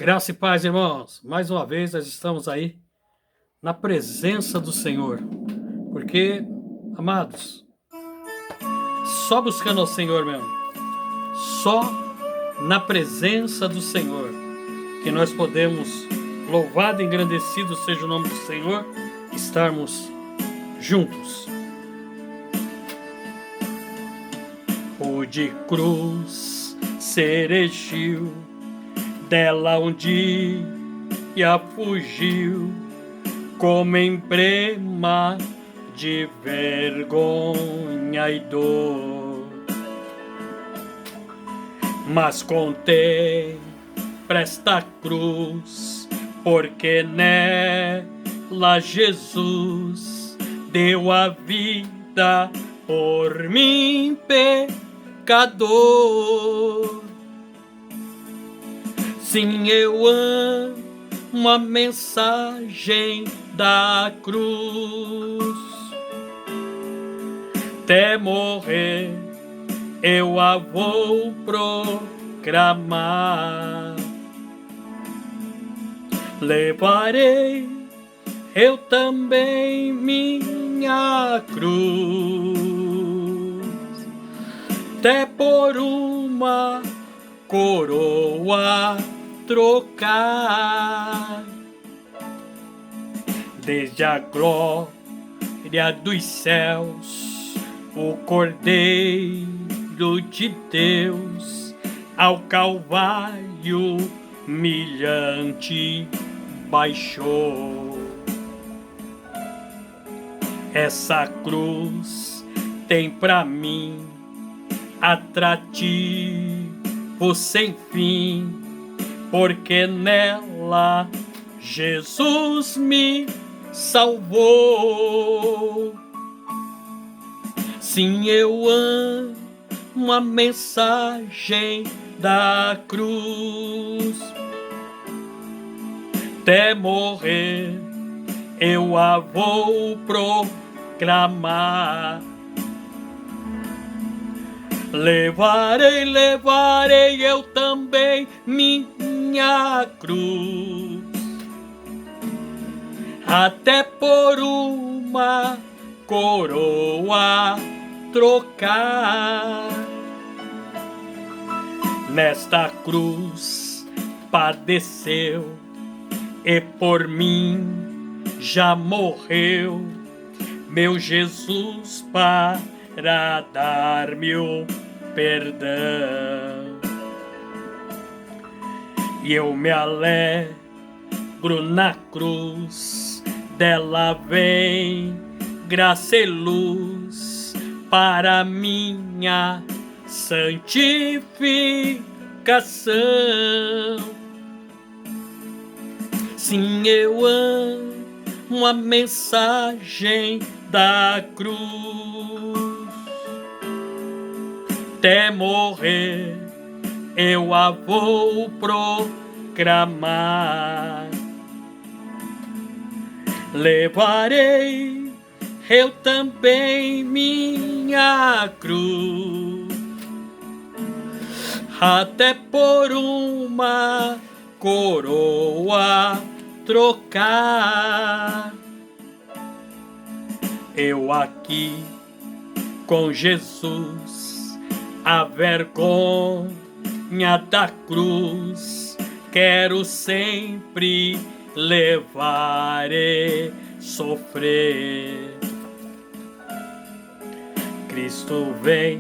Graça e paz, irmãos. Mais uma vez nós estamos aí na presença do Senhor. Porque, amados, só buscando ao Senhor mesmo, só na presença do Senhor, que nós podemos, louvado e engrandecido seja o nome do Senhor, estarmos juntos. Rude cruz se erigiu, dela um dia fugiu, como emblema de vergonha e dor. Mas contempla esta cruz, porque nela Jesus deu a vida por mim, pecador. Sim, eu amo a mensagem da cruz. Até morrer eu a vou proclamar. Levarei eu também minha cruz, até por uma coroa trocar. Desde a glória dos céus, o Cordeiro de Deus ao Calvário humilhante baixou. Essa cruz tem pra mim atrativo sem fim, porque nela Jesus me salvou. Sim, eu amo a mensagem da cruz, até morrer eu a vou proclamar. Levarei eu também minha cruz, até por uma coroa trocar. Nesta cruz padeceu e por mim já morreu meu Jesus para dar-me o perdão. E eu me alegro na cruz, dela vem graça e luz para minha santificação. Sim, eu amo a mensagem da cruz, até morrer eu a vou proclamar. Levarei eu também minha cruz, até por uma coroa trocar. Eu aqui com Jesus, a vergonha da cruz quero sempre levar e sofrer. Cristo vem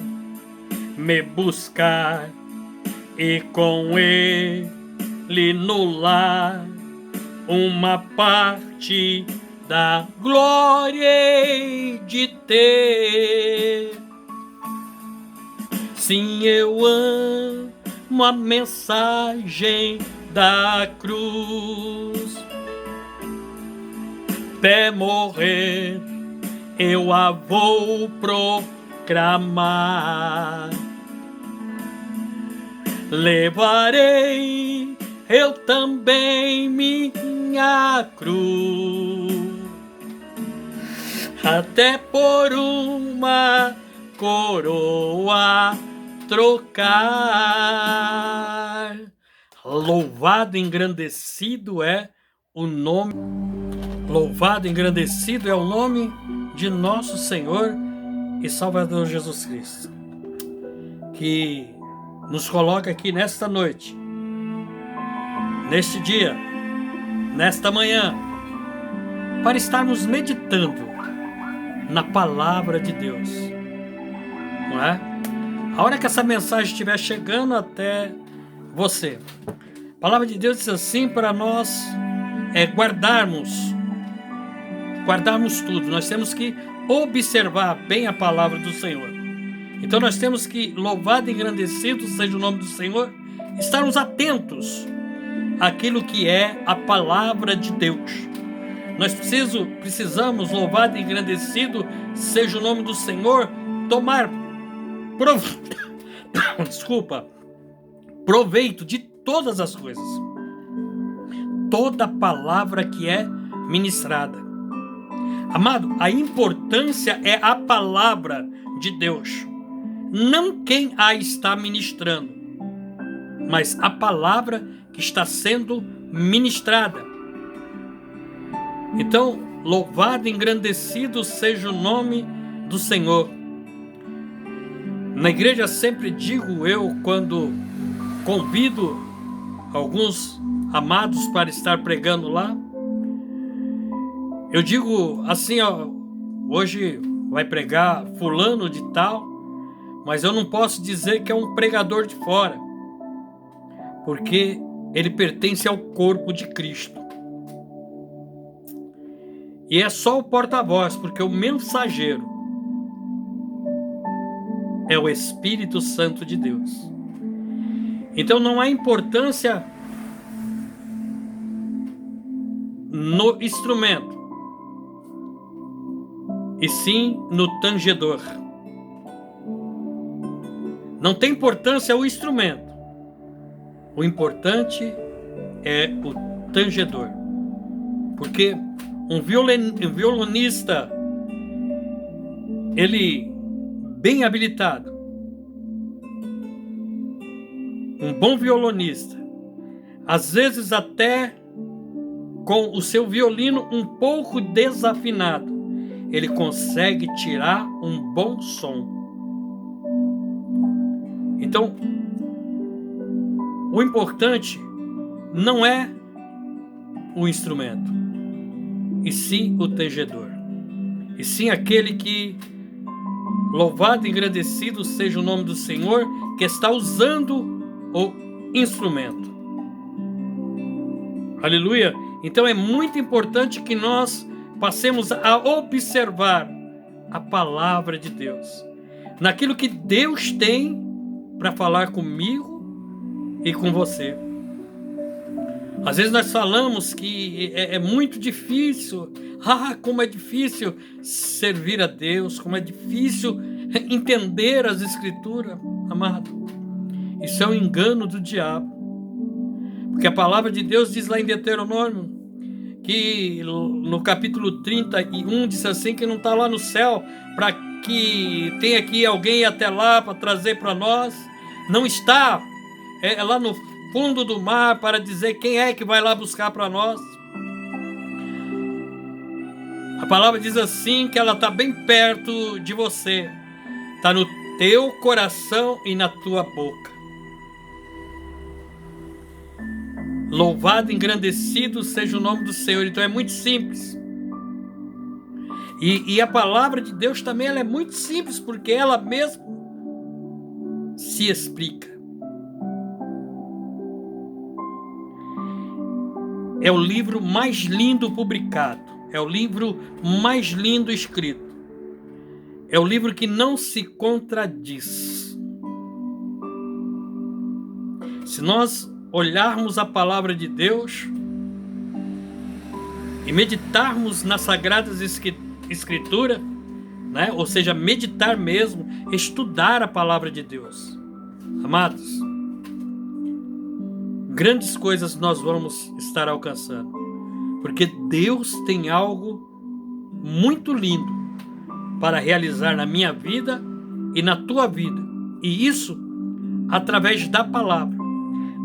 me buscar e com ele no lar uma parte da glória hei de ter. Sim, eu amo a mensagem da cruz, até morrer eu a vou proclamar. Levarei eu também minha cruz, até por uma coroa trocar. Louvado e engrandecido é o nome. Louvado e engrandecido é o nome de nosso Senhor e Salvador Jesus Cristo, que nos coloca aqui nesta noite, neste dia, nesta manhã, para estarmos meditando na palavra de Deus, não é? A hora que essa mensagem estiver chegando até você, a palavra de Deus diz assim para nós guardarmos tudo. Nós temos que observar bem a palavra do Senhor. Então nós temos que, louvado e engrandecido seja o nome do Senhor, estarmos atentos àquilo que é a palavra de Deus. Nós precisamos, louvado e engrandecido seja o nome do Senhor, tomar proveito de todas as coisas, toda palavra que é ministrada. Amado, a importância é a palavra de Deus, não quem a está ministrando, mas a palavra que está sendo ministrada. Então, louvado e engrandecido seja o nome do Senhor. Na igreja sempre digo eu, quando convido alguns amados para estar pregando lá, eu digo assim, ó, hoje vai pregar fulano de tal, mas eu não posso dizer que é um pregador de fora, porque ele pertence ao corpo de Cristo. E é só o porta-voz, porque o mensageiro é o Espírito Santo de Deus. Então não há importância no instrumento, e sim no tangedor. Não tem importância o instrumento. O importante é o tangedor. Porque um violonista, ele bem habilitado, um bom violonista, às vezes até com o seu violino um pouco desafinado, ele consegue tirar um bom som. Então, o importante não é o instrumento, e sim o tangedor, e sim aquele que, louvado e engrandecido seja o nome do Senhor, que está usando o instrumento. Aleluia! Então é muito importante que nós passemos a observar a palavra de Deus, naquilo que Deus tem para falar comigo e com você. Às vezes nós falamos que é muito difícil, como é difícil servir a Deus, como é difícil entender as Escrituras. Amado, isso é um engano do diabo, porque a palavra de Deus diz lá em Deuteronômio, que no capítulo 31 diz assim, que não está lá no céu para que tenha aqui alguém até lá para trazer para nós. Não está, é lá no fundo do mar para dizer quem é que vai lá buscar para nós. A palavra diz assim, que ela está bem perto de você, está no teu coração e na tua boca. Louvado e engrandecido seja o nome do Senhor. Então é muito simples. E a palavra de Deus também ela é muito simples, porque ela mesma se explica. É o livro mais lindo publicado. É o livro mais lindo escrito. É o livro que não se contradiz. Se nós olharmos a palavra de Deus e meditarmos nas Sagradas Escrituras, né? Ou seja, meditar mesmo, estudar a palavra de Deus. Amados, grandes coisas nós vamos estar alcançando, porque Deus tem algo muito lindo para realizar na minha vida e na tua vida, e isso através da palavra.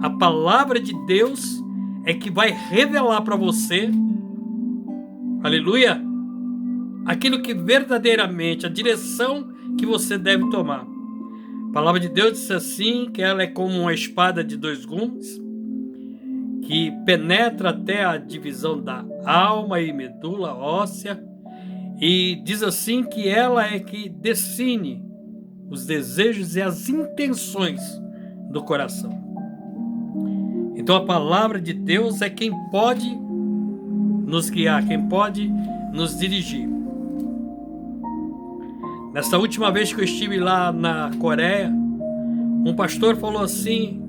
A palavra de Deus é que vai revelar para você, aleluia, aquilo que verdadeiramente, a direção que você deve tomar. A palavra de Deus diz assim, que ela é como uma espada de 2 gumes, que penetra até a divisão da alma e medula óssea, e diz assim que ela é que define os desejos e as intenções do coração. Então a palavra de Deus é quem pode nos guiar, quem pode nos dirigir. Nessa última vez que eu estive lá na Coreia, um pastor falou assim: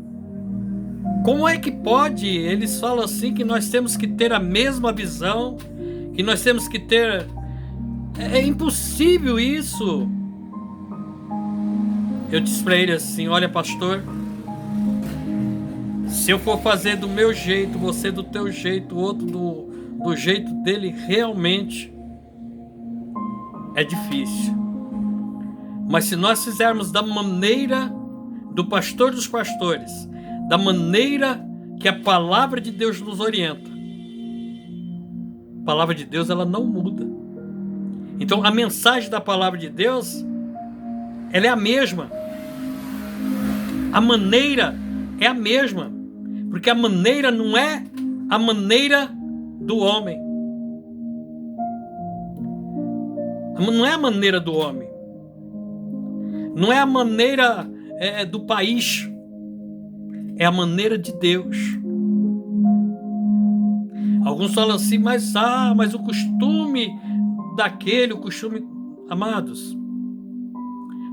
como é que pode? Eles falam assim que nós temos que ter a mesma visão, que nós temos que ter... É impossível isso. Eu disse para ele assim: olha, pastor, se eu for fazer do meu jeito, você do teu jeito, o outro do jeito dele, realmente é difícil. Mas se nós fizermos da maneira do pastor dos pastores, da maneira que a palavra de Deus nos orienta, a palavra de Deus ela não muda. Então a mensagem da palavra de Deus, ela é a mesma. A maneira é a mesma, porque a maneira não é a maneira do homem. Não é a maneira do homem. Não é a maneira do país. É a maneira de Deus. Alguns falam assim, mas o costume daquele, o costume... Amados,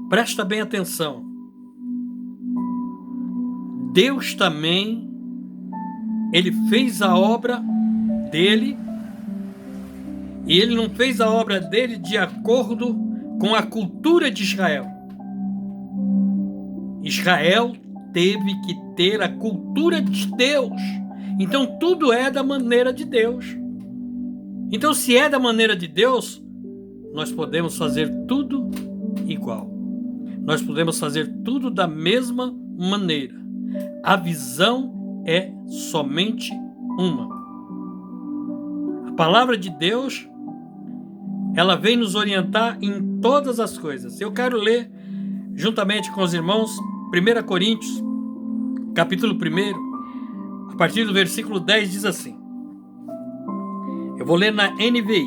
presta bem atenção. Deus também, Ele fez a obra dele, e Ele não fez a obra dele de acordo com a cultura de Israel. Israel teve que ter a cultura de Deus. Então tudo é da maneira de Deus. Então se é da maneira de Deus, nós podemos fazer tudo igual. Nós podemos fazer tudo da mesma maneira. A visão é somente uma. A palavra de Deus, ela vem nos orientar em todas as coisas. Eu quero ler juntamente com os irmãos 1 Coríntios, capítulo 1, a partir do versículo 10, diz assim. Eu vou ler na NVI.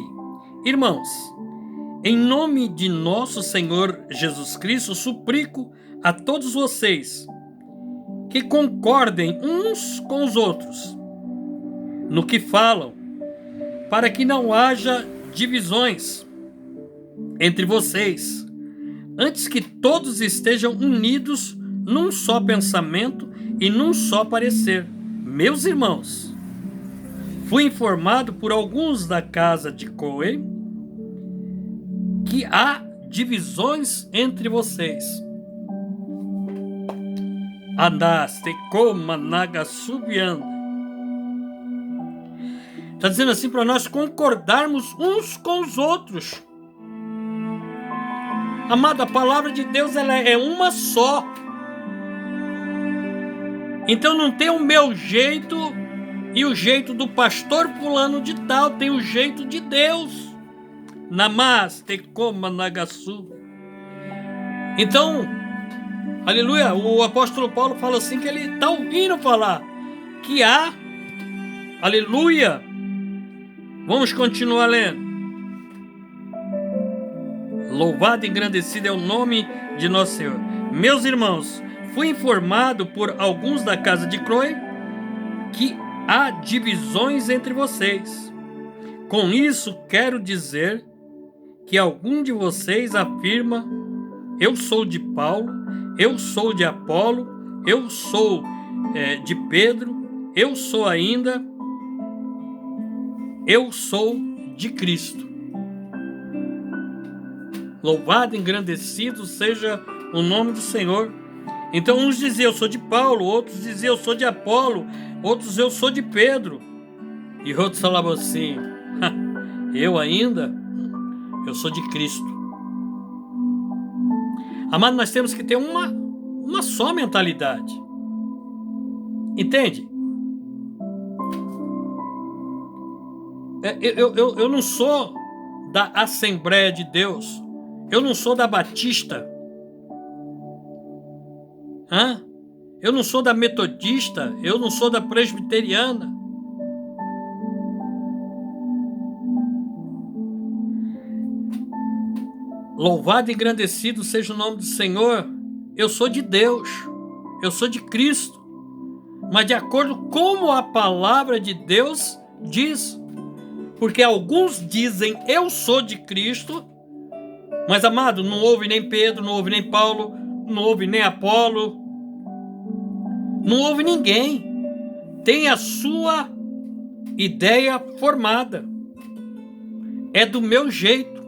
Irmãos, em nome de nosso Senhor Jesus Cristo, suplico a todos vocês que concordem uns com os outros no que falam, para que não haja divisões entre vocês, antes que todos estejam unidos num só pensamento e num só parecer. Meus irmãos, fui informado por alguns da casa de Coe que há divisões entre vocês. Andaste como nagasubianda. Está dizendo assim para nós concordarmos uns com os outros. Amada, a palavra de Deus ela é uma só. Então não tem o meu jeito e o jeito do pastor fulano de tal, tem o jeito de Deus. Namaste como nagasu. Então, aleluia, o apóstolo Paulo fala assim que ele está ouvindo falar que há, aleluia. Vamos continuar lendo. Louvado e engrandecido é o nome de nosso Senhor. Meus irmãos, fui informado por alguns da casa de Chloe que há divisões entre vocês. Com isso, quero dizer que algum de vocês afirma: eu sou de Paulo, eu sou de Apolo, eu sou de Pedro, eu sou de Cristo. Louvado e engrandecido seja o nome do Senhor. Então uns diziam: eu sou de Paulo, outros diziam: eu sou de Apolo, outros: eu sou de Pedro. E outros falavam assim: eu sou de Cristo. Amado, nós temos que ter uma só mentalidade. Entende? Eu não sou da Assembleia de Deus. Eu não sou da Batista. Eu não sou da Metodista. Eu não sou da Presbiteriana. Louvado e engrandecido seja o nome do Senhor. Eu sou de Deus. Eu sou de Cristo. Mas de acordo com como a palavra de Deus diz. Porque alguns dizem, eu sou de Cristo. Mas, amado, não houve nem Pedro, não houve nem Paulo, não houve nem Apolo. Não houve ninguém. Tem a sua ideia formada. É do meu jeito.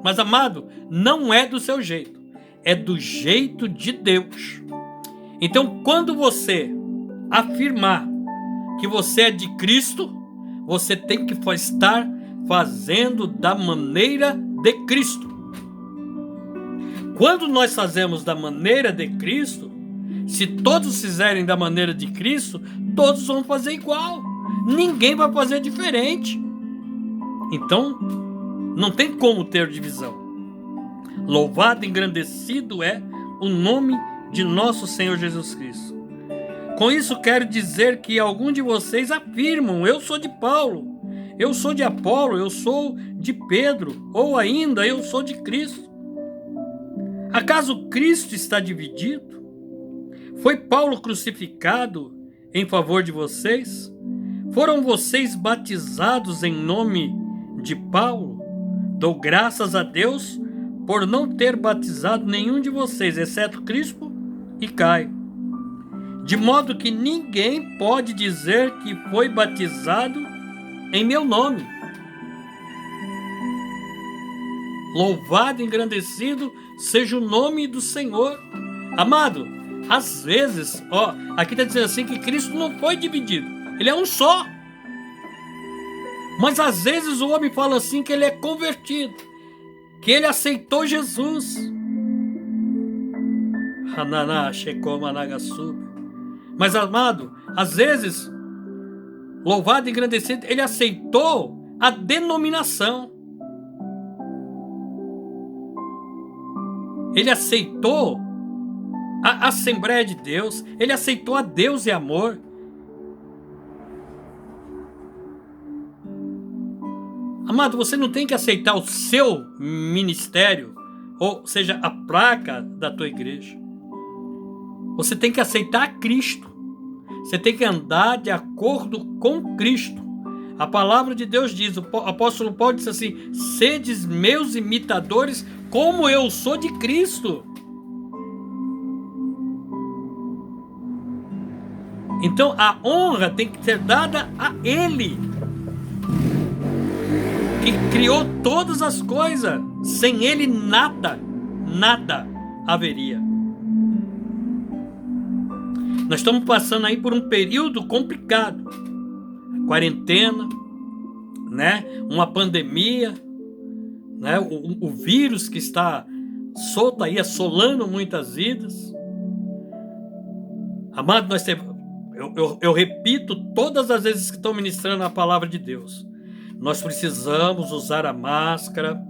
Mas, amado, não é do seu jeito. É do jeito de Deus. Então, quando você afirmar que você é de Cristo, você tem que estar fazendo da maneira de Cristo. Quando nós fazemos da maneira de Cristo, se todos fizerem da maneira de Cristo, todos vão fazer igual. Ninguém vai fazer diferente. Então, não tem como ter divisão. Louvado e engrandecido é o nome de nosso Senhor Jesus Cristo. Com isso quero dizer que alguns de vocês afirmam, eu sou de Paulo, eu sou de Apolo, eu sou de Pedro, ou ainda eu sou de Cristo. Acaso Cristo está dividido? Foi Paulo crucificado em favor de vocês? Foram vocês batizados em nome de Paulo? Dou graças a Deus por não ter batizado nenhum de vocês, exceto Crispo e Caio. De modo que ninguém pode dizer que foi batizado em meu nome. Louvado e engrandecido seja o nome do Senhor. Amado, às vezes, aqui está dizendo assim que Cristo não foi dividido. Ele é um só. Mas às vezes o homem fala assim que ele é convertido, que ele aceitou Jesus. Hananá, Shekoma, Nagasub. Mas, amado, às vezes, louvado e engrandecido, ele aceitou a denominação. Ele aceitou a Assembleia de Deus. Ele aceitou a Deus e amor. Amado, você não tem que aceitar o seu ministério, ou seja, a placa da tua igreja. Você tem que aceitar Cristo. Você tem que andar de acordo com Cristo. A palavra de Deus diz, o apóstolo Paulo disse assim, sedes meus imitadores como eu sou de Cristo. Então a honra tem que ser dada a Ele, que criou todas as coisas. Sem Ele nada haveria. Nós estamos passando aí por um período complicado. Quarentena, né? Uma pandemia, né? O vírus que está solto aí, assolando muitas vidas. Amado, nós temos, eu repito todas as vezes que estou ministrando a palavra de Deus. Nós precisamos usar a máscara,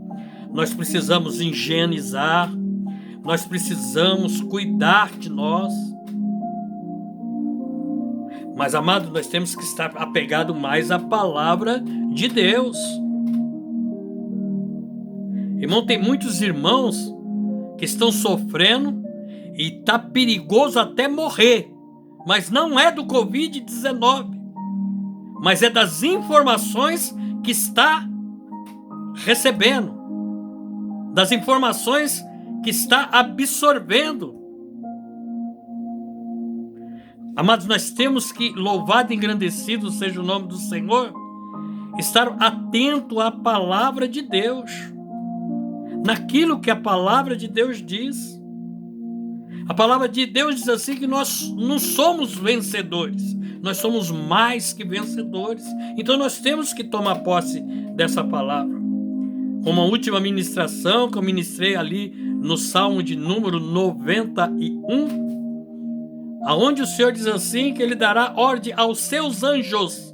nós precisamos higienizar, nós precisamos cuidar de nós. Mas, amado, nós temos que estar apegado mais à palavra de Deus. Irmão, tem muitos irmãos que estão sofrendo e está perigoso até morrer. Mas não é do Covid-19, mas é das informações que está recebendo, das informações que está absorvendo. Amados, nós temos que, louvado e engrandecido seja o nome do Senhor, estar atento à palavra de Deus, naquilo que a palavra de Deus diz. A palavra de Deus diz assim que nós não somos vencedores, nós somos mais que vencedores. Então nós temos que tomar posse dessa palavra. Uma última ministração que eu ministrei ali no Salmo de número 91, aonde o Senhor diz assim, que Ele dará ordem aos seus anjos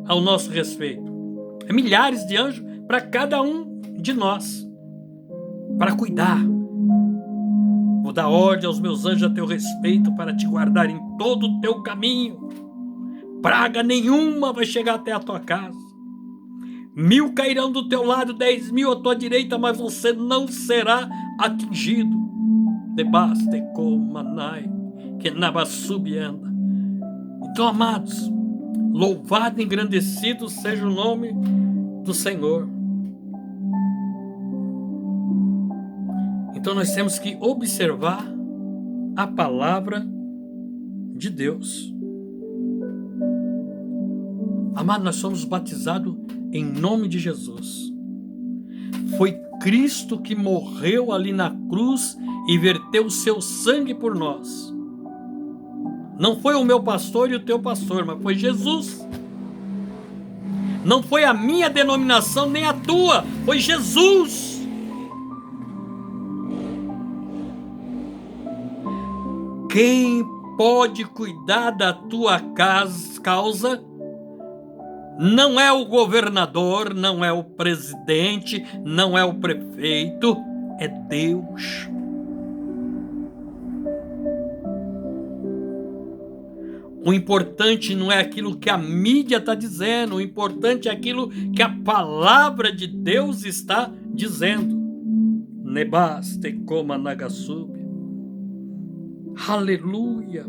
ao nosso respeito. É milhares de anjos para cada um de nós, para cuidar. Vou dar ordem aos meus anjos a teu respeito para te guardar em todo o teu caminho. Praga nenhuma vai chegar até a tua casa. 1000 cairão do teu lado, 10.000 à tua direita, mas você não será atingido. Debaste comanai, que nabassubianda. Então, amados, louvado e engrandecido seja o nome do Senhor. Então nós temos que observar a palavra de Deus. Amado, nós somos batizados em nome de Jesus. Foi Cristo que morreu ali na cruz e verteu o seu sangue por nós. Não foi o meu pastor e o teu pastor, mas foi Jesus. Não foi a minha denominação nem a tua, foi Jesus. Quem pode cuidar da tua causa não é o governador, não é o presidente, não é o prefeito, é Deus. O importante não é aquilo que a mídia está dizendo, o importante é aquilo que a palavra de Deus está dizendo. Nebaste coma nagasub. Aleluia.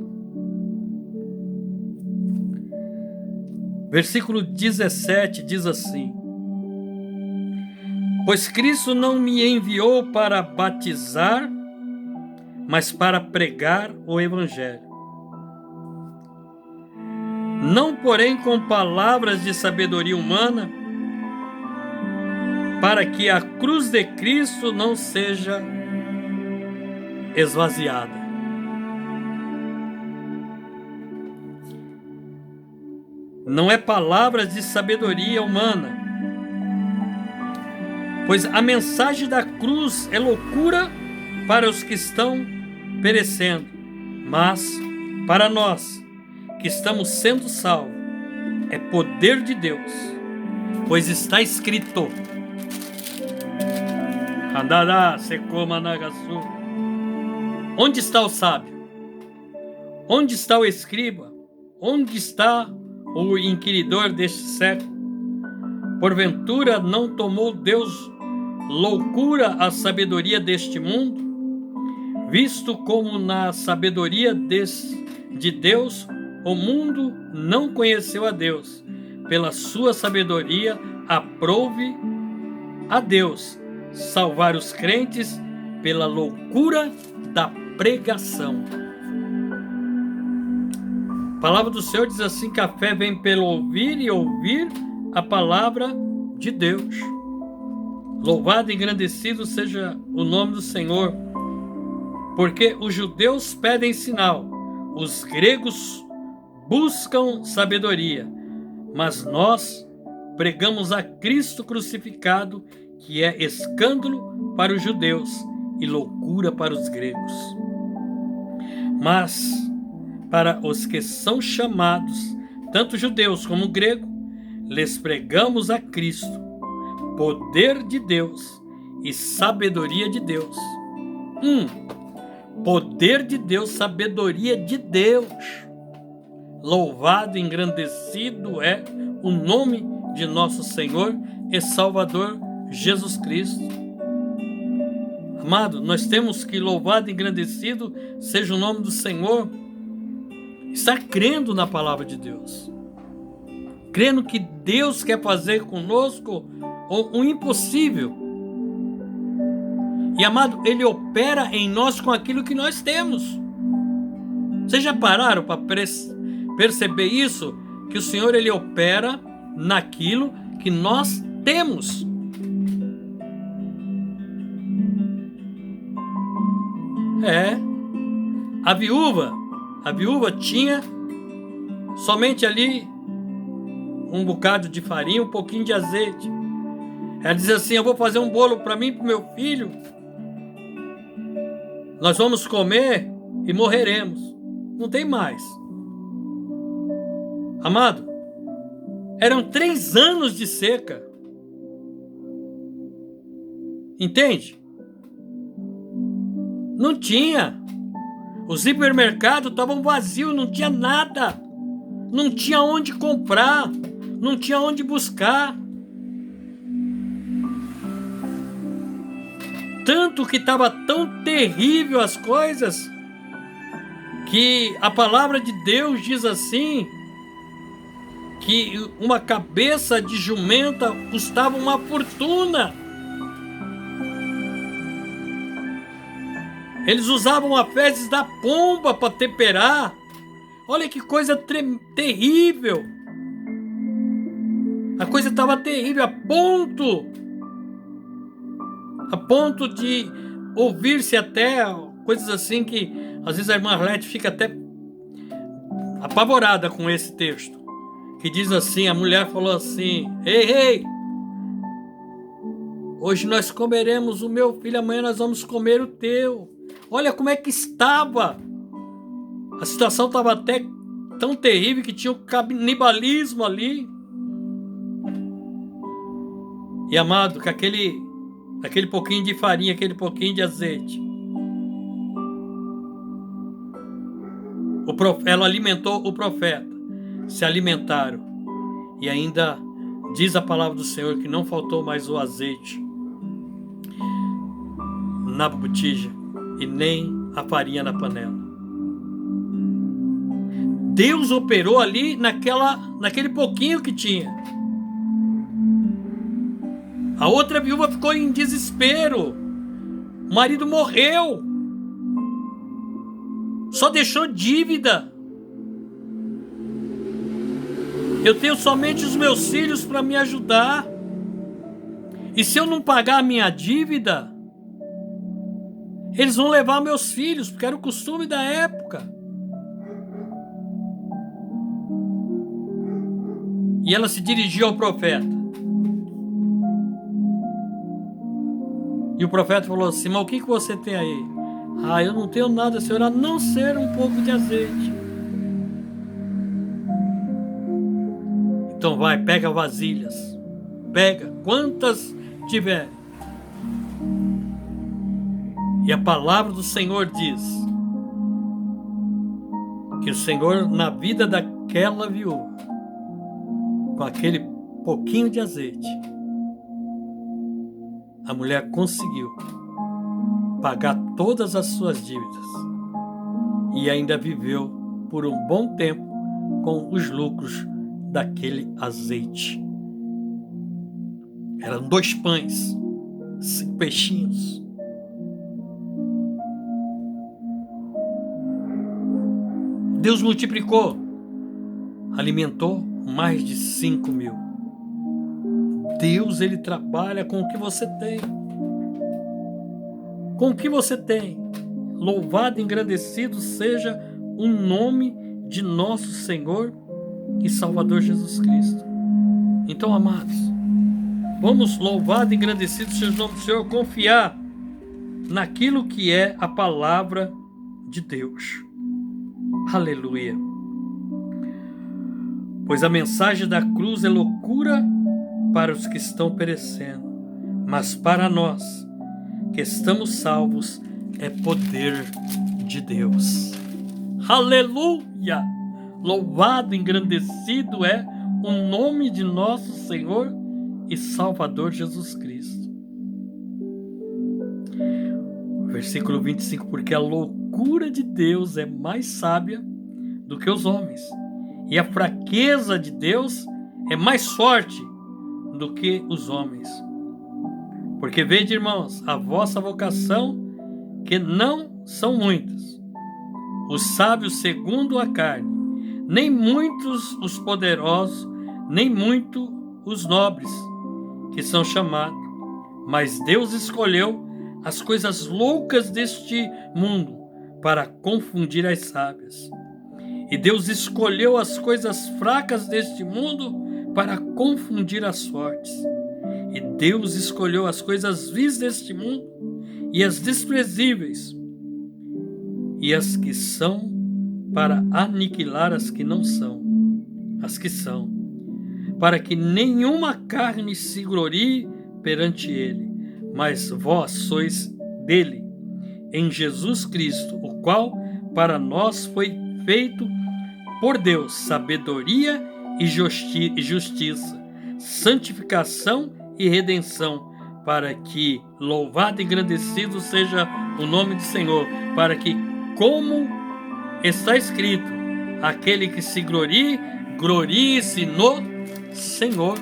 Versículo 17 diz assim: pois Cristo não me enviou para batizar, mas para pregar o Evangelho. Não, porém, com palavras de sabedoria humana, para que a cruz de Cristo não seja esvaziada. Não é palavras de sabedoria humana, pois a mensagem da cruz é loucura para os que estão perecendo, mas para nós que estamos sendo salvos, é poder de Deus, pois está escrito: onde está o sábio? Onde está o escriba? Onde está o inquiridor deste século? Porventura não tomou Deus loucura a sabedoria deste mundo, visto como na sabedoria de Deus o mundo não conheceu a Deus. Pela sua sabedoria aprove a Deus salvar os crentes pela loucura da pregação. A palavra do Senhor diz assim, que a fé vem pelo ouvir e ouvir a palavra de Deus. Louvado e engrandecido seja o nome do Senhor, porque os judeus pedem sinal, os gregos buscam sabedoria, mas nós pregamos a Cristo crucificado, que é escândalo para os judeus e loucura para os gregos. Mas para os que são chamados, tanto judeus como gregos, lhes pregamos a Cristo, poder de Deus e sabedoria de Deus. Poder de Deus, sabedoria de Deus. Louvado e engrandecido é o nome de nosso Senhor e Salvador Jesus Cristo. Amado, nós temos que louvado e engrandecido seja o nome do Senhor, estar crendo na palavra de Deus, crendo que Deus quer fazer conosco o impossível. E, amado, Ele opera em nós com aquilo que nós temos. Vocês já pararam para perceber isso? Que o Senhor, Ele opera naquilo que nós temos. A viúva tinha somente ali um bocado de farinha, um pouquinho de azeite. Ela diz assim: eu vou fazer um bolo para mim e para o meu filho. Nós vamos comer e morreremos. não tem mais. Amado, eram 3 anos de seca. Entende? Não tinha. Os hipermercados estavam vazios, não tinha nada. Não tinha onde comprar, não tinha onde buscar. Tanto que estava tão terrível as coisas, que a palavra de Deus diz assim, que uma cabeça de jumenta custava uma fortuna. Eles usavam a fezes da pomba para temperar. Olha que coisa terrível. A coisa estava terrível a ponto de ouvir-se até coisas assim que às vezes a irmã Arlete fica até apavorada com esse texto, que diz assim, a mulher falou assim, ei, hoje nós comeremos o meu filho, amanhã nós vamos comer o teu. Olha como é que estava. A situação estava até tão terrível que tinha o canibalismo ali. E amado, com aquele pouquinho de farinha, aquele pouquinho de azeite, ela alimentou o profeta, se alimentaram, e ainda diz a palavra do Senhor que não faltou mais o azeite na botija e nem a farinha na panela. Deus operou ali naquele pouquinho que tinha. A outra viúva ficou em desespero. O marido morreu. Só deixou dívida. Eu tenho somente os meus filhos para me ajudar. E se eu não pagar a minha dívida, eles vão levar meus filhos, porque era o costume da época. E ela se dirigiu ao profeta. E o profeta falou assim, mas o que você tem aí? Eu não tenho nada, Senhor, a não ser um pouco de azeite. Então vai, pega vasilhas. Pega, quantas tiver. E a palavra do Senhor diz que o Senhor, na vida daquela viúva, com aquele pouquinho de azeite, a mulher conseguiu pagar todas as suas dívidas e ainda viveu por um bom tempo com os lucros daquele azeite. Eram 2 pães, 5 peixinhos. Deus multiplicou, alimentou mais de 5.000. Deus, Ele trabalha com o que você tem. Com o que você tem. Louvado e engrandecido seja o nome de nosso Senhor e Salvador Jesus Cristo. Então, amados, vamos louvado e engrandecido seja o nome do Senhor, confiar naquilo que é a palavra de Deus. Aleluia. Pois a mensagem da cruz é loucura para os que estão perecendo, mas para nós que estamos salvos é poder de Deus. Aleluia! Louvado e engrandecido é o nome de nosso Senhor e Salvador Jesus Cristo. Versículo 25, porque a loucura de Deus é mais sábia do que os homens, e a fraqueza de Deus é mais forte do que os homens. Porque vede, irmãos, a vossa vocação, que não são muitos os sábios segundo a carne, nem muitos os poderosos, nem muito os nobres que são chamados, mas Deus escolheu as coisas loucas deste mundo para confundir as sábias. E Deus escolheu as coisas fracas deste mundo para confundir as fortes. E Deus escolheu as coisas vis deste mundo e as desprezíveis e as que são para aniquilar as que não são, as que são, para que nenhuma carne se glorie perante ele, mas vós sois dele, em Jesus Cristo, o qual para nós foi feito por Deus sabedoria e justiça, santificação e redenção, para que louvado e engrandecido seja o nome do Senhor, para que, como está escrito, aquele que se glorie, glorie-se no Senhor.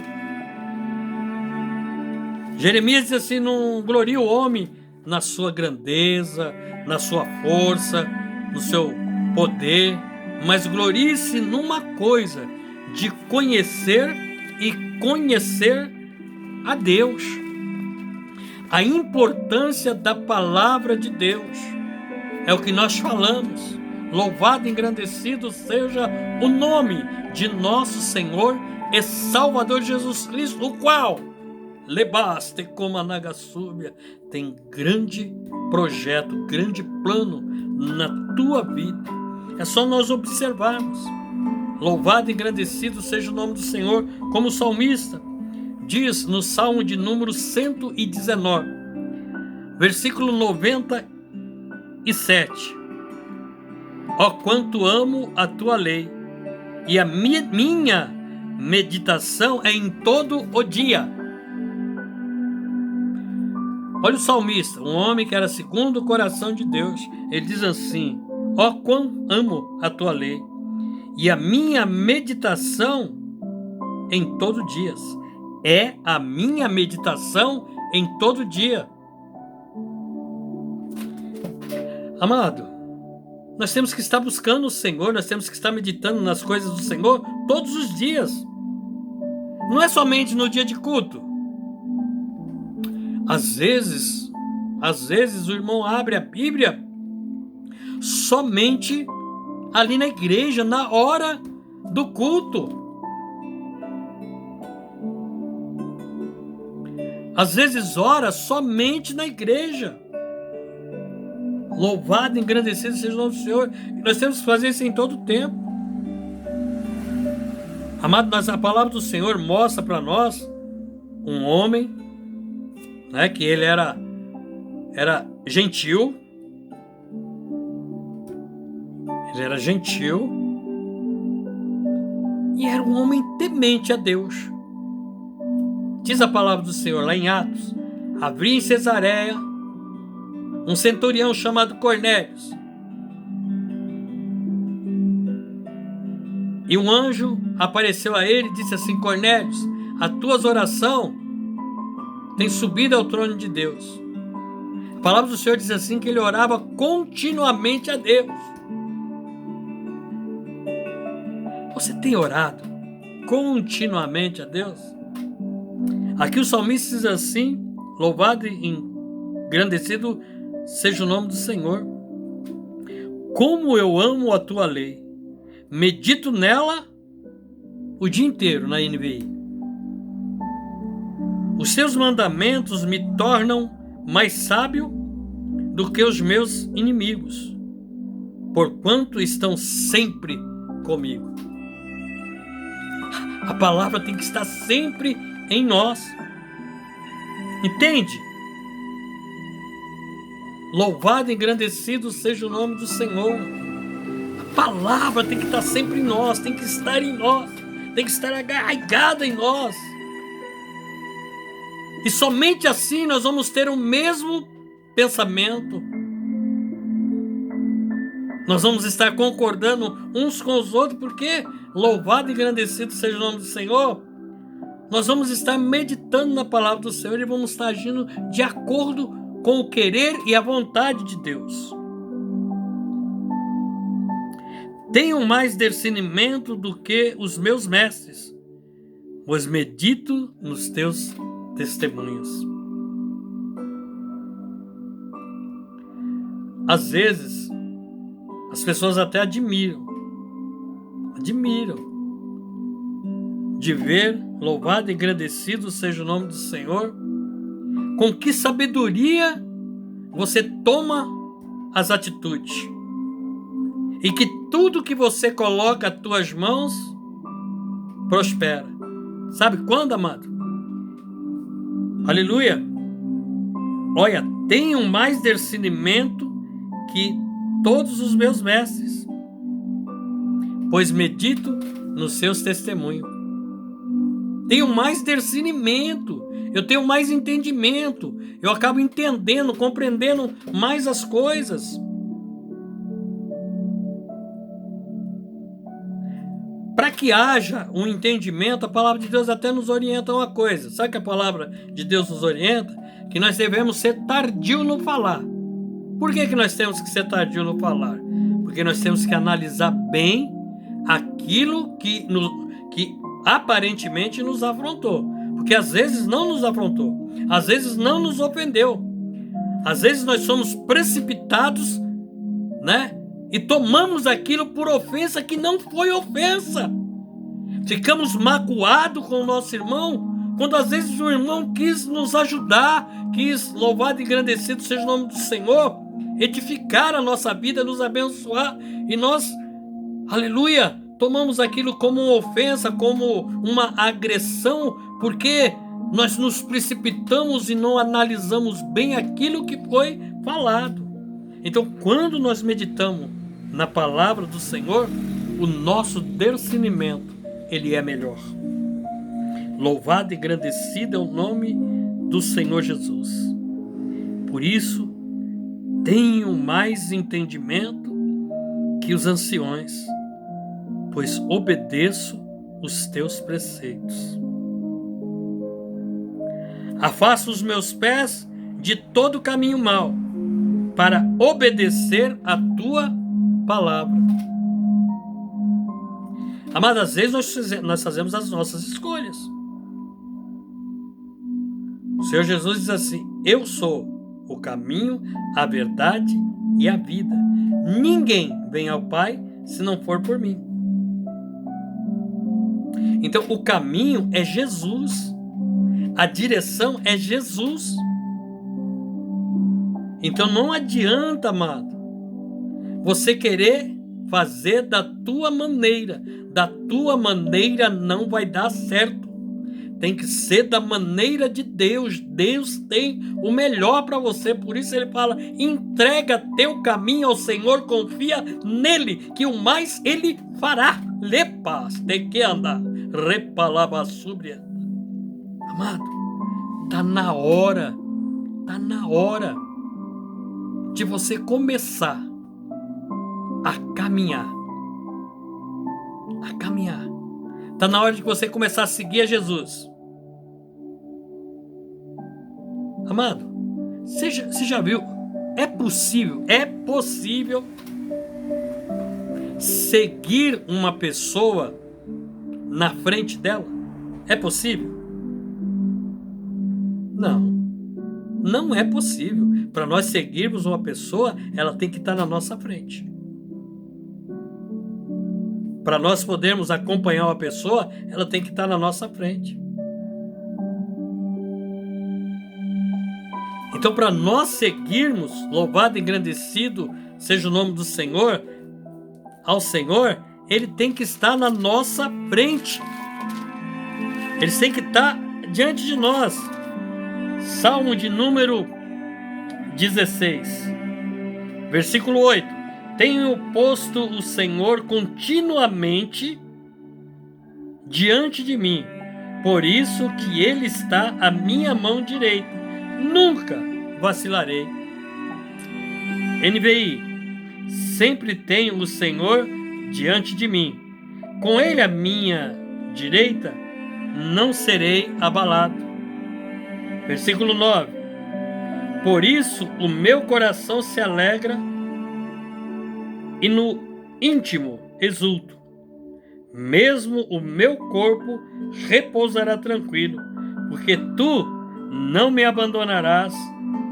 Jeremias diz assim: não glorie o homem na sua grandeza, na sua força, no seu poder, mas glorie-se numa coisa, de conhecer e conhecer a Deus. A importância da palavra de Deus é o que nós falamos. Louvado e engrandecido seja o nome de nosso Senhor e Salvador Jesus Cristo, o qual, lebaste como a Nagasúbia, tem grande projeto, grande plano na tua vida. É só nós observarmos. Louvado e engrandecido seja o nome do Senhor, como o salmista diz no Salmo de número 119, versículo 97. Ó quanto amo a tua lei, e a minha meditação é em todo o dia. Olha o salmista, um homem que era segundo o coração de Deus. Ele diz assim: ó quão amo a tua lei, e a minha meditação em todo dia. É a minha meditação em todo dia. Amado, nós temos que estar buscando o Senhor, nós temos que estar meditando nas coisas do Senhor todos os dias. Não é somente no dia de culto. Às vezes o irmão abre a Bíblia somente ali na igreja, na hora do culto. Às vezes ora somente na igreja. Louvado e engrandecido seja o nome do Senhor. E nós temos que fazer isso em todo o tempo. Amado, a palavra do Senhor mostra para nós um homem, né, que ele era gentil. Ele era gentil. E era um homem temente a Deus. Diz a palavra do Senhor lá em Atos: havia em Cesareia um centurião chamado Cornélio, e um anjo apareceu a ele e disse assim: Cornélio, a tua oração tem subido ao trono de Deus. A palavra do Senhor diz assim que ele orava continuamente a Deus. Você tem orado continuamente a Deus? Aqui o salmista diz assim: louvado e engrandecido seja o nome do Senhor. Como eu amo a tua lei, medito nela o dia inteiro, na NVI. Os seus mandamentos me tornam mais sábio do que os meus inimigos, porquanto estão sempre comigo. A palavra tem que estar sempre em nós. Entende? Louvado e engrandecido seja o nome do Senhor. A palavra tem que estar sempre em nós, tem que estar em nós, tem que estar arraigada em nós. E somente assim nós vamos ter o mesmo pensamento. Nós vamos estar concordando uns com os outros, porque louvado e engrandecido seja o nome do Senhor. Nós vamos estar meditando na palavra do Senhor e vamos estar agindo de acordo com o querer e a vontade de Deus. Tenho mais discernimento do que os meus mestres, pois medito nos teus testemunhos. Às vezes, as pessoas até admiram de ver, louvado e agradecido seja o nome do Senhor, com que sabedoria você toma as atitudes, e que tudo que você coloca as tuas mãos prospera. Sabe quando, amado? Aleluia! Olha, tenho mais discernimento que todos os meus mestres, pois medito nos seus testemunhos. Tenho mais discernimento, eu tenho mais entendimento, eu acabo entendendo, compreendendo mais as coisas. Para que haja um entendimento, a palavra de Deus até nos orienta uma coisa. Sabe que a palavra de Deus nos orienta? Que nós devemos ser tardio no falar. Por que nós temos que ser tardio no falar? Porque nós temos que analisar bem aquilo que aparentemente nos afrontou. Porque às vezes não nos afrontou. Às vezes não nos ofendeu. Às vezes nós somos precipitados, né? E tomamos aquilo por ofensa que não foi ofensa. Ficamos magoados com o nosso irmão, quando às vezes o irmão quis nos ajudar, quis, louvado e engrandecido seja o nome do Senhor, edificar a nossa vida, nos abençoar, e nós, aleluia, tomamos aquilo como uma ofensa, como uma agressão, porque nós nos precipitamos e não analisamos bem aquilo que foi falado. Então, quando nós meditamos na palavra do Senhor, o nosso discernimento, ele é melhor. Louvado e engrandecido é o nome do Senhor Jesus. Por isso, tenho mais entendimento que os anciões, pois obedeço os teus preceitos. Afasto os meus pés de todo caminho mau, para obedecer a tua palavra. Amado, às vezes nós fazemos as nossas escolhas. O Senhor Jesus diz assim: eu sou o caminho, a verdade e a vida. Ninguém vem ao Pai se não for por mim. Então o caminho é Jesus. A direção é Jesus. Então não adianta, amado, você querer fazer da tua maneira. Da tua maneira não vai dar certo. Tem que ser da maneira de Deus. Deus tem o melhor para você. Por isso ele fala: entrega teu caminho ao Senhor, confia nele, que o mais ele fará. Lepas, tem que andar. Repalava súbria. Amado, tá na hora de você começar a caminhar. Está na hora de você começar a seguir a Jesus. Amado, você já viu? É possível seguir uma pessoa na frente dela? É possível? Não é possível. Para nós seguirmos uma pessoa, ela tem que estar na nossa frente. Para nós podermos acompanhar uma pessoa, ela tem que estar na nossa frente. Então, para nós seguirmos, louvado e engrandecido seja o nome do Senhor, ao Senhor, ele tem que estar na nossa frente. Ele tem que estar diante de nós. Salmo de número 16, versículo 8. Tenho posto o Senhor continuamente diante de mim, por isso que ele está à minha mão direita. Nunca vacilarei. NVI. Sempre tenho o Senhor diante de mim. Com ele à minha direita, não serei abalado. Versículo 9. Por isso o meu coração se alegra e no íntimo exulto. Mesmo o meu corpo repousará tranquilo, porque tu não me abandonarás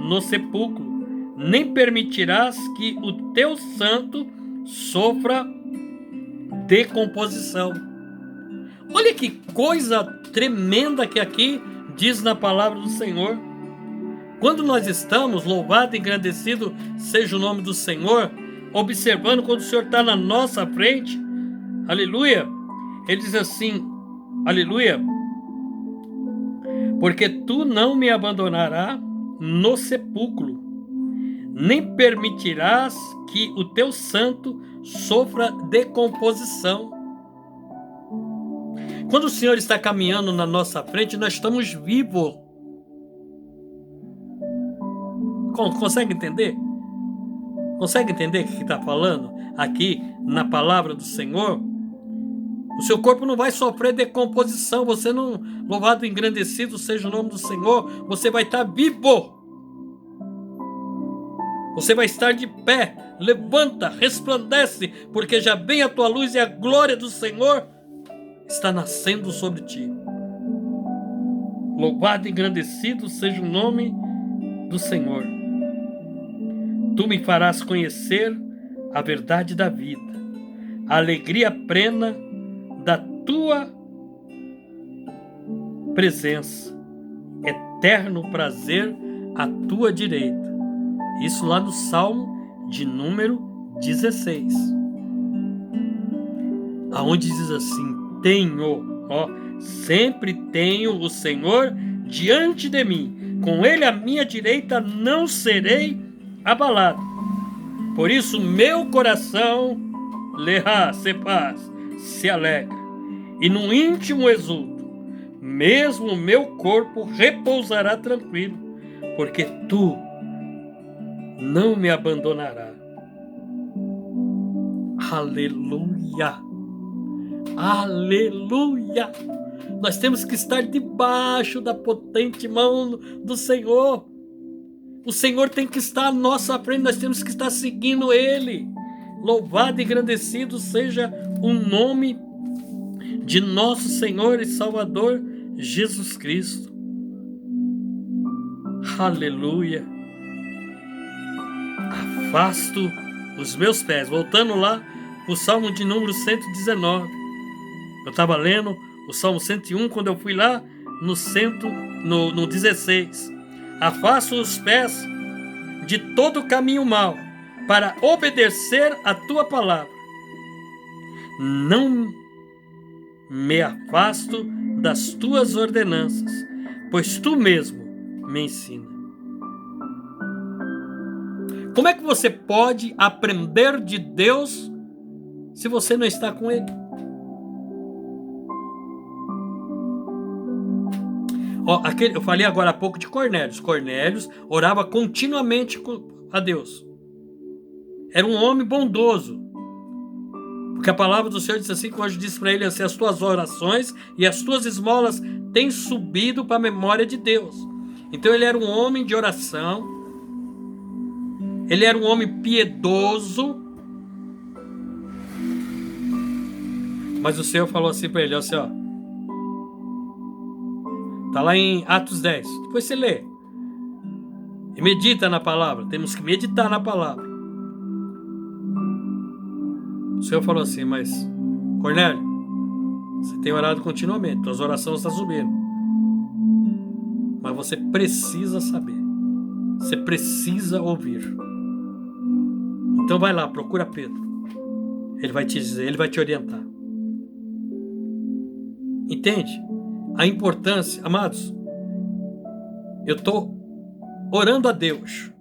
no sepulcro, nem permitirás que o teu santo sofra decomposição. Olha que coisa tremenda que aqui diz na palavra do Senhor. Quando nós estamos, louvado e engrandecido seja o nome do Senhor, observando quando o Senhor está na nossa frente. Aleluia. Ele diz assim, aleluia, porque tu não me abandonarás no sepulcro, nem permitirás que o teu santo sofra decomposição. Quando o Senhor está caminhando na nossa frente, nós estamos vivos. Consegue entender? Consegue entender o que está falando aqui na palavra do Senhor? O seu corpo não vai sofrer decomposição. Você não, louvado e engrandecido seja o nome do Senhor, você vai estar vivo. Você vai estar de pé. Levanta, resplandece, porque já vem a tua luz e a glória do Senhor está nascendo sobre ti. Louvado e engrandecido seja o nome do Senhor. Tu me farás conhecer a verdade da vida, a alegria plena da tua presença, eterno prazer à tua direita. Isso lá no Salmo de número 16. Aonde diz assim, sempre tenho o Senhor diante de mim, com ele à minha direita não serei abalado. Por isso meu coração se alegra, e no íntimo exulto, mesmo o meu corpo repousará tranquilo, porque tu não me abandonarás. Aleluia! Aleluia! Nós temos que estar debaixo da potente mão do Senhor. O Senhor tem que estar à nossa frente, nós temos que estar seguindo Ele. Louvado e engrandecido seja o nome de nosso Senhor e Salvador Jesus Cristo. Aleluia! Afasto os meus pés. Voltando lá para o Salmo de número 119. Eu estava lendo o Salmo 101 quando eu fui lá no 16. Afasto os pés de todo caminho mau para obedecer a tua palavra. Não me afasto das tuas ordenanças, pois tu mesmo me ensina. Como é que você pode aprender de Deus se você não está com Ele? Eu falei agora há pouco de Cornélios. Cornélios orava continuamente a Deus. Era um homem bondoso. Porque a palavra do Senhor diz assim, que o anjo disse para ele assim, as tuas orações e as tuas esmolas têm subido para a memória de Deus. Então ele era um homem de oração. Ele era um homem piedoso. Mas o Senhor falou assim para ele, assim, está lá em Atos 10. Depois você lê. E medita na palavra. Temos que meditar na palavra. O Senhor falou assim, mas Cornélio, você tem orado continuamente. Tuas orações estão subindo. Mas você precisa saber. Você precisa ouvir. Então vai lá, procura Pedro. Ele vai te dizer, ele vai te orientar. Entende? A importância, amados, eu estou orando a Deus.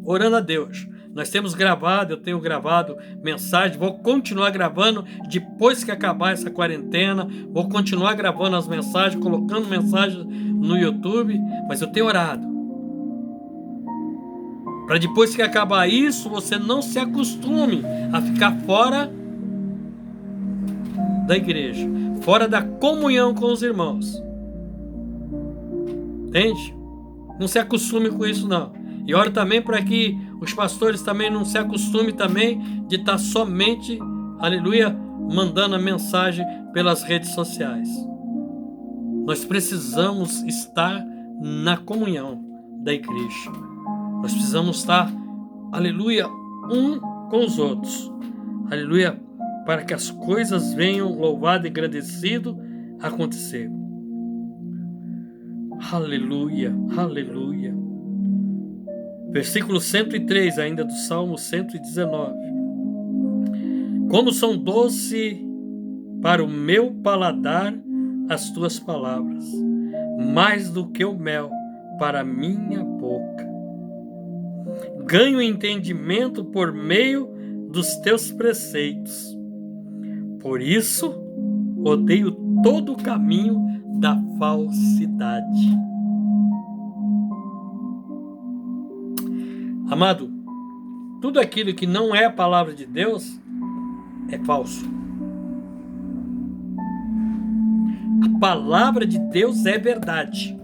Orando a Deus. Nós temos gravado, eu tenho gravado mensagem, vou continuar gravando depois que acabar essa quarentena, vou continuar gravando as mensagens, colocando mensagens no YouTube, mas eu tenho orado. Para depois que acabar isso, você não se acostume a ficar fora da igreja, fora da comunhão com os irmãos. Entende? Não se acostume com isso não. E oro também para que os pastores também não se acostumem também de estar somente, aleluia, mandando a mensagem pelas redes sociais. Nós precisamos estar na comunhão da igreja. Nós precisamos estar, aleluia, um com os outros. Aleluia, para que as coisas venham louvado e agradecido a acontecer. Aleluia, aleluia. Versículo 103, ainda do Salmo 119. Como são doce para o meu paladar as tuas palavras, mais do que o mel para a minha boca. Ganho entendimento por meio dos teus preceitos. Por isso, odeio todo o caminho da falsidade. Amado, tudo aquilo que não é a palavra de Deus é falso. A palavra de Deus é verdade.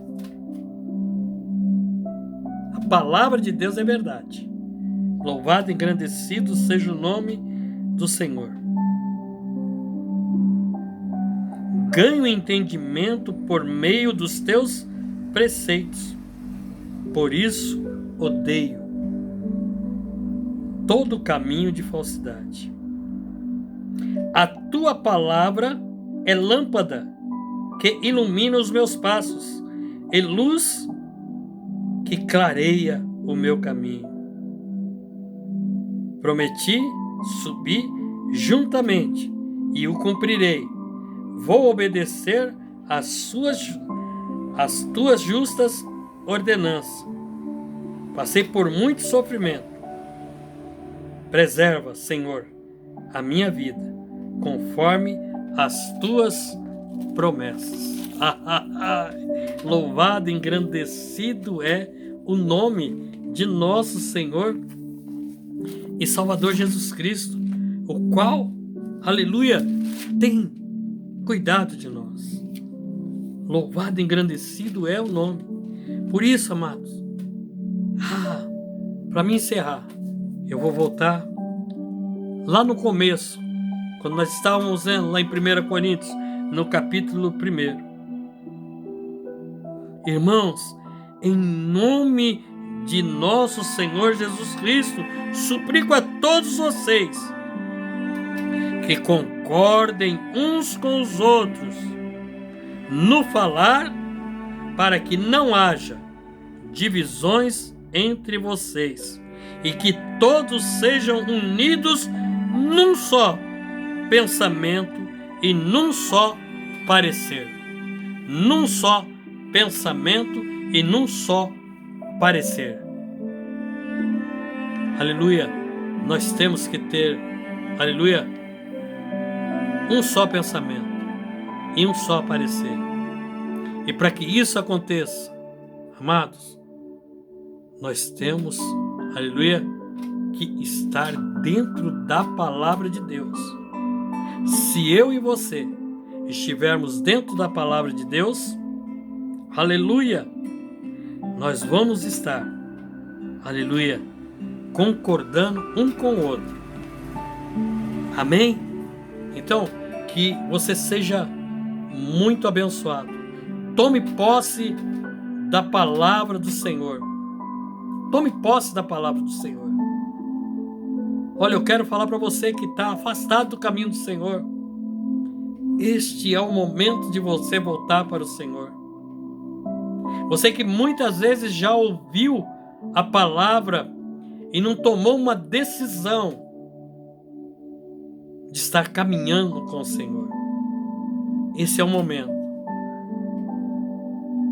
A palavra de Deus é verdade. Louvado e engrandecido seja o nome do Senhor. Ganho entendimento por meio dos teus preceitos. Por isso, odeio todo caminho de falsidade. A tua palavra é lâmpada que ilumina os meus passos e luz que clareia o meu caminho. Prometi subir juntamente e o cumprirei. Vou obedecer às tuas justas ordenanças. Passei por muito sofrimento. Preserva, Senhor, a minha vida, conforme as tuas promessas. Louvado e engrandecido é o nome de nosso Senhor e Salvador Jesus Cristo, o qual, aleluia, tem cuidado de nós. Louvado e engrandecido é o nome. Por isso, amados, para me encerrar, eu vou voltar lá no começo, quando nós estávamos lendo lá em 1 Coríntios, no capítulo 1. Irmãos, em nome de nosso Senhor Jesus Cristo, suplico a todos vocês que concordem uns com os outros no falar, para que não haja divisões entre vocês e que todos sejam unidos num só pensamento e num só parecer. Num só pensamento e num só parecer. Aleluia. Nós temos que ter, aleluia, um só pensamento e um só parecer. E para que isso aconteça, amados, nós temos, aleluia, que estar dentro da palavra de Deus. Se eu e você estivermos dentro da palavra de Deus, aleluia, nós vamos estar, aleluia, concordando um com o outro. Amém? Então, que você seja muito abençoado. Tome posse da palavra do Senhor. Tome posse da palavra do Senhor. Olha, eu quero falar para você que está afastado do caminho do Senhor. Este é o momento de você voltar para o Senhor. Você que muitas vezes já ouviu a palavra e não tomou uma decisão de estar caminhando com o Senhor. Esse é o momento.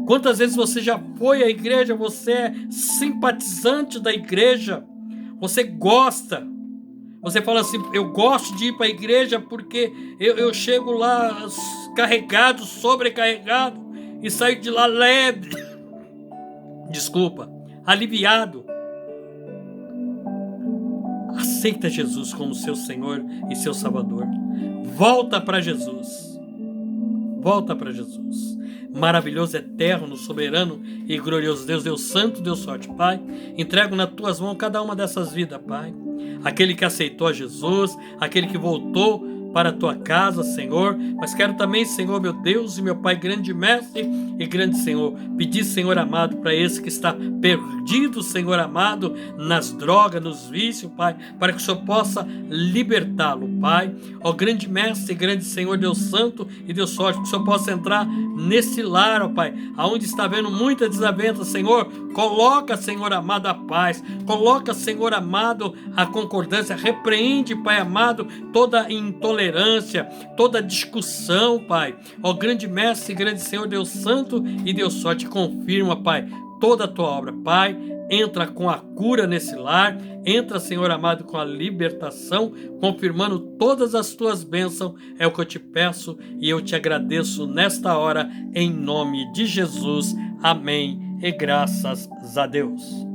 Quantas vezes você já foi à igreja, você é simpatizante da igreja, você gosta, você fala assim, eu gosto de ir para a igreja porque eu chego lá carregado, sobrecarregado e saio de lá leve, aliviado. Aceita Jesus como seu Senhor e seu Salvador. Volta para Jesus. Volta para Jesus. Maravilhoso, eterno, soberano e glorioso Deus, Deus santo, Deus forte, Pai, entrego nas tuas mãos cada uma dessas vidas, Pai. Aquele que aceitou a Jesus, aquele que voltou para a tua casa, Senhor, mas quero também, Senhor, meu Deus e meu Pai, grande mestre e grande Senhor, pedir, Senhor amado, para esse que está perdido, Senhor amado, nas drogas, nos vícios, Pai, para que o Senhor possa libertá-lo, Pai. Ó grande mestre, grande Senhor, Deus santo e Deus forte, que o Senhor possa entrar nesse lar, ó Pai, aonde está havendo muita desavença, Senhor, coloca, Senhor amado, a paz, coloca, Senhor amado, a concordância, repreende, Pai amado, toda intolerância, toda discussão, Pai. Ó grande mestre, grande Senhor, Deus santo e Deus forte, confirma, Pai, toda a tua obra, Pai. Entra com a cura nesse lar, entra, Senhor amado, com a libertação, confirmando todas as tuas bênçãos, é o que eu te peço e eu te agradeço nesta hora, em nome de Jesus, amém, e graças a Deus.